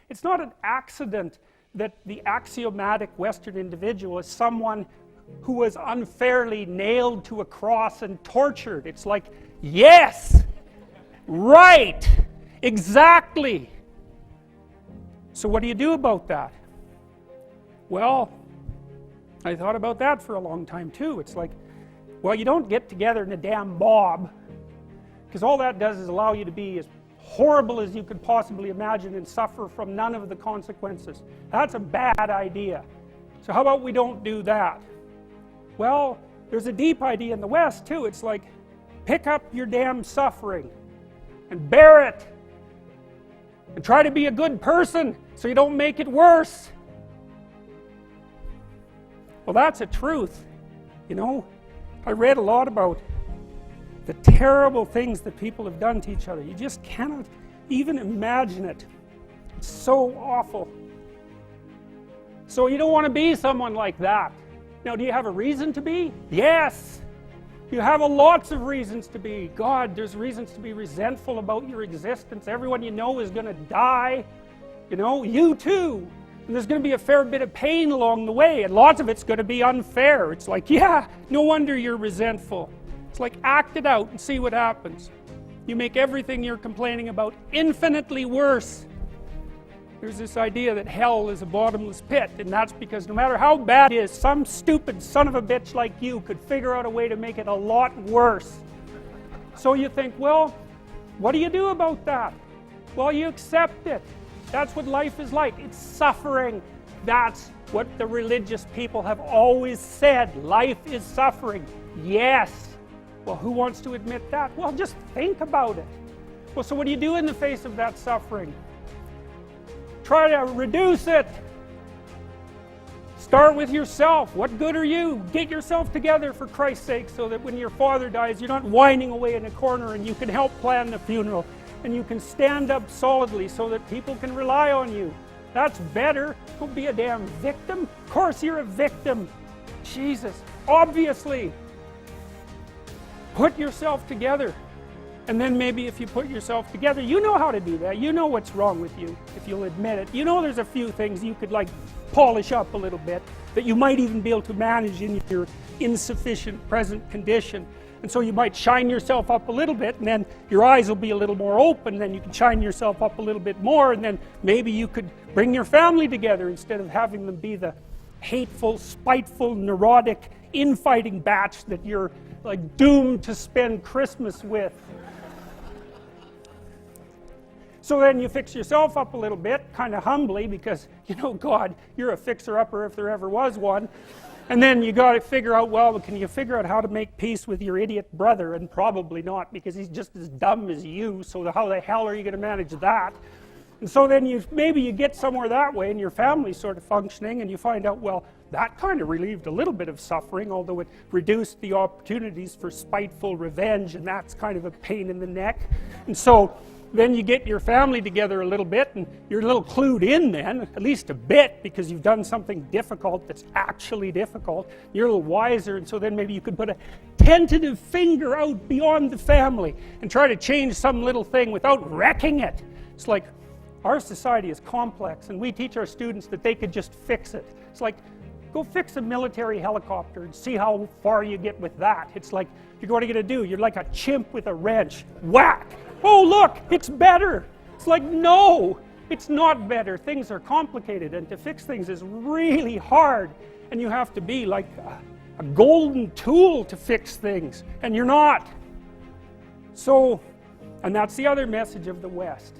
It's not an accident that the axiomatic Western individual is someone who was unfairly nailed to a cross and tortured. It's like, yes, right, exactly. So what do you do about that? Well, I thought about that for a long time too. It's like, well, you don't get together in a damn mob, because all that does is allow you to be as horrible as you could possibly imagine and suffer from none of the consequences. That's a bad idea. So how about we don't do that? Well, there's a deep idea in the West too. It's like, pick up your damn suffering and bear it and try to be a good person so you don't make it worse. Well, that's a truth. You know, I read a lot about the terrible things that people have done to each other. You just cannot even imagine it. It's so awful. So you don't want to be someone like that. Now, do you have a reason to be? Yes! You have lots of reasons to be. God, there's reasons to be resentful about your existence. Everyone you know is going to die. You know, you too. And there's going to be a fair bit of pain along the way, and lots of it's going to be unfair. It's like, yeah, no wonder you're resentful. It's like, act it out and see what happens. You make everything you're complaining about infinitely worse. There's this idea that hell is a bottomless pit, and that's because no matter how bad it is, some stupid son of a bitch like you could figure out a way to make it a lot worse. So you think, well, what do you do about that? Well, you accept it. That's what life is like. It's suffering. That's what the religious people have always said. Life is suffering. Yes. Well, who wants to admit that? Well, just think about it. Well, so what do you do in the face of that suffering? Try to reduce it. Start with yourself. What good are you? Get yourself together for Christ's sake, so that when your father dies, you're not whining away in a corner, and you can help plan the funeral, and you can stand up solidly so that people can rely on you. That's better. Don't be a damn victim. Of course you're a victim. Jesus, obviously. Put yourself together. And then maybe if you put yourself together, you know how to do that. You know what's wrong with you, if you'll admit it. You know there's a few things you could like polish up a little bit, that you might even be able to manage in your insufficient present condition. And so you might shine yourself up a little bit, and then your eyes will be a little more open, and then you can shine yourself up a little bit more, and then maybe you could bring your family together instead of having them be the hateful, spiteful, neurotic, infighting batch that you're like doomed to spend Christmas with. So then you fix yourself up a little bit, kind of humbly, because, you know, God, you're a fixer-upper if there ever was one. And then you got to figure out, well, can you figure out how to make peace with your idiot brother? And probably not, because he's just as dumb as you, so how the hell are you going to manage that? And so then maybe you get somewhere that way, and your family's sort of functioning, and you find out, well, that kind of relieved a little bit of suffering, although it reduced the opportunities for spiteful revenge, and that's kind of a pain in the neck. And so then you get your family together a little bit, and you're a little clued in then, at least a bit, because you've done something difficult that's actually difficult. You're a little wiser, and so then maybe you could put a tentative finger out beyond the family and try to change some little thing without wrecking it. It's like, our society is complex, and we teach our students that they could just fix it. It's like, go fix a military helicopter and see how far you get with that. It's like, what are you going to do? You're like a chimp with a wrench. Whack! Oh, look, it's better. It's like, no, it's not better. Things are complicated, and to fix things is really hard. And you have to be like a golden tool to fix things, and you're not. So, and that's the other message of the West.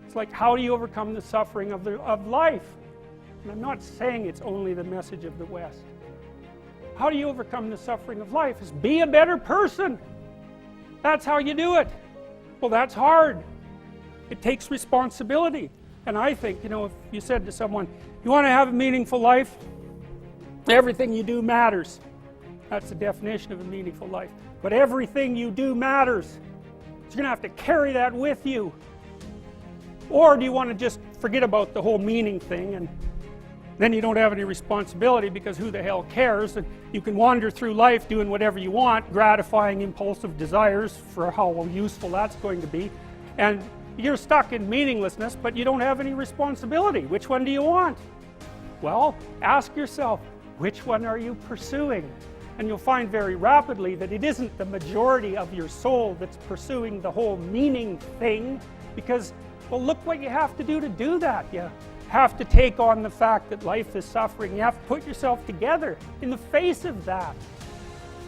It's like, how do you overcome the suffering of life? And I'm not saying it's only the message of the West. How do you overcome the suffering of life? Is be a better person. That's how you do it. Well, that's hard. It takes responsibility. And I think, you know, if you said to someone, you want to have a meaningful life? Everything you do matters. That's the definition of a meaningful life. But everything you do matters. So you're going to have to carry that with you. Or do you want to just forget about the whole meaning thing, and then you don't have any responsibility, because who the hell cares, and you can wander through life doing whatever you want, gratifying impulsive desires for how useful that's going to be, and You're stuck in meaninglessness, but you don't have any responsibility. Which one do you want? Well, ask yourself, which one are you pursuing? And you'll find very rapidly that it isn't the majority of your soul that's pursuing the whole meaning thing, because, well, look what you have to do that. You have to take on the fact that life is suffering. You have to put yourself together in the face of that.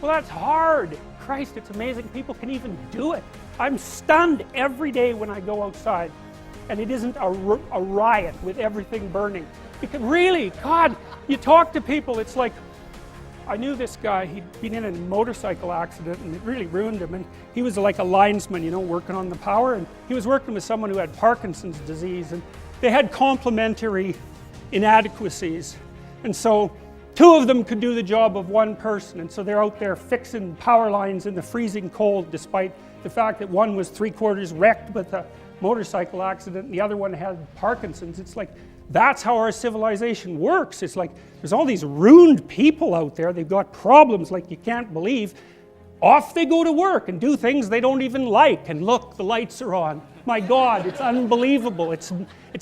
Well, that's hard. Christ, it's amazing people can even do it. I'm stunned every day when I go outside and it isn't a riot with everything burning. Because really, God, you talk to people, it's like, I knew this guy, he'd been in a motorcycle accident and it really ruined him, and he was like a linesman, you know, working on the power, and he was working with someone who had Parkinson's disease, and they had complementary inadequacies, and so two of them could do the job of one person, and so they're out there fixing power lines in the freezing cold, despite the fact that one was 3/4 wrecked with a motorcycle accident and the other one had Parkinson's. It's like, that's how our civilization works. It's like, there's all these ruined people out there, they've got problems like you can't believe. Off they go to work and do things they don't even like, and look, the lights are on. My God, it's unbelievable. It's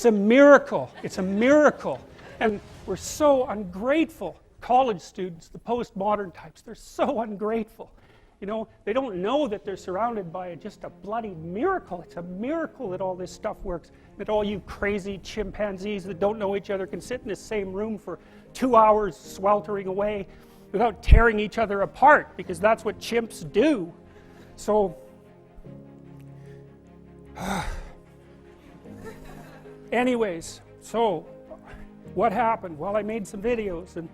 a miracle. It's a miracle. And we're so ungrateful. College students, the postmodern types, they're so ungrateful. You know, they don't know that they're surrounded by just a bloody miracle. It's a miracle that all this stuff works. That all you crazy chimpanzees that don't know each other can sit in the same room for 2 hours sweltering away without tearing each other apart, because that's what chimps do. So, anyways, so what happened? Well, I made some videos and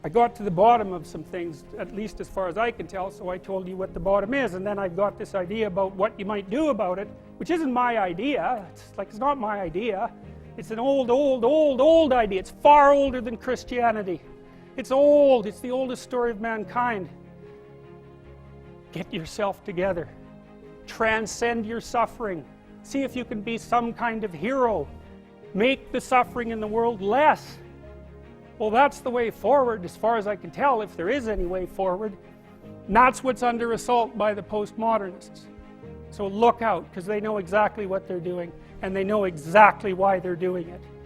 I got to the bottom of some things, at least as far as I can tell, so I told you what the bottom is, and then I got this idea about what you might do about it, which isn't my idea. It's not my idea. It's an old idea. It's far older than Christianity. It's old. It's the oldest story of mankind. Get yourself together. Transcend your suffering. See if you can be some kind of hero. Make the suffering in the world less. Well, that's the way forward, as far as I can tell, if there is any way forward. And that's what's under assault by the postmodernists. So look out, because they know exactly what they're doing, and they know exactly why they're doing it.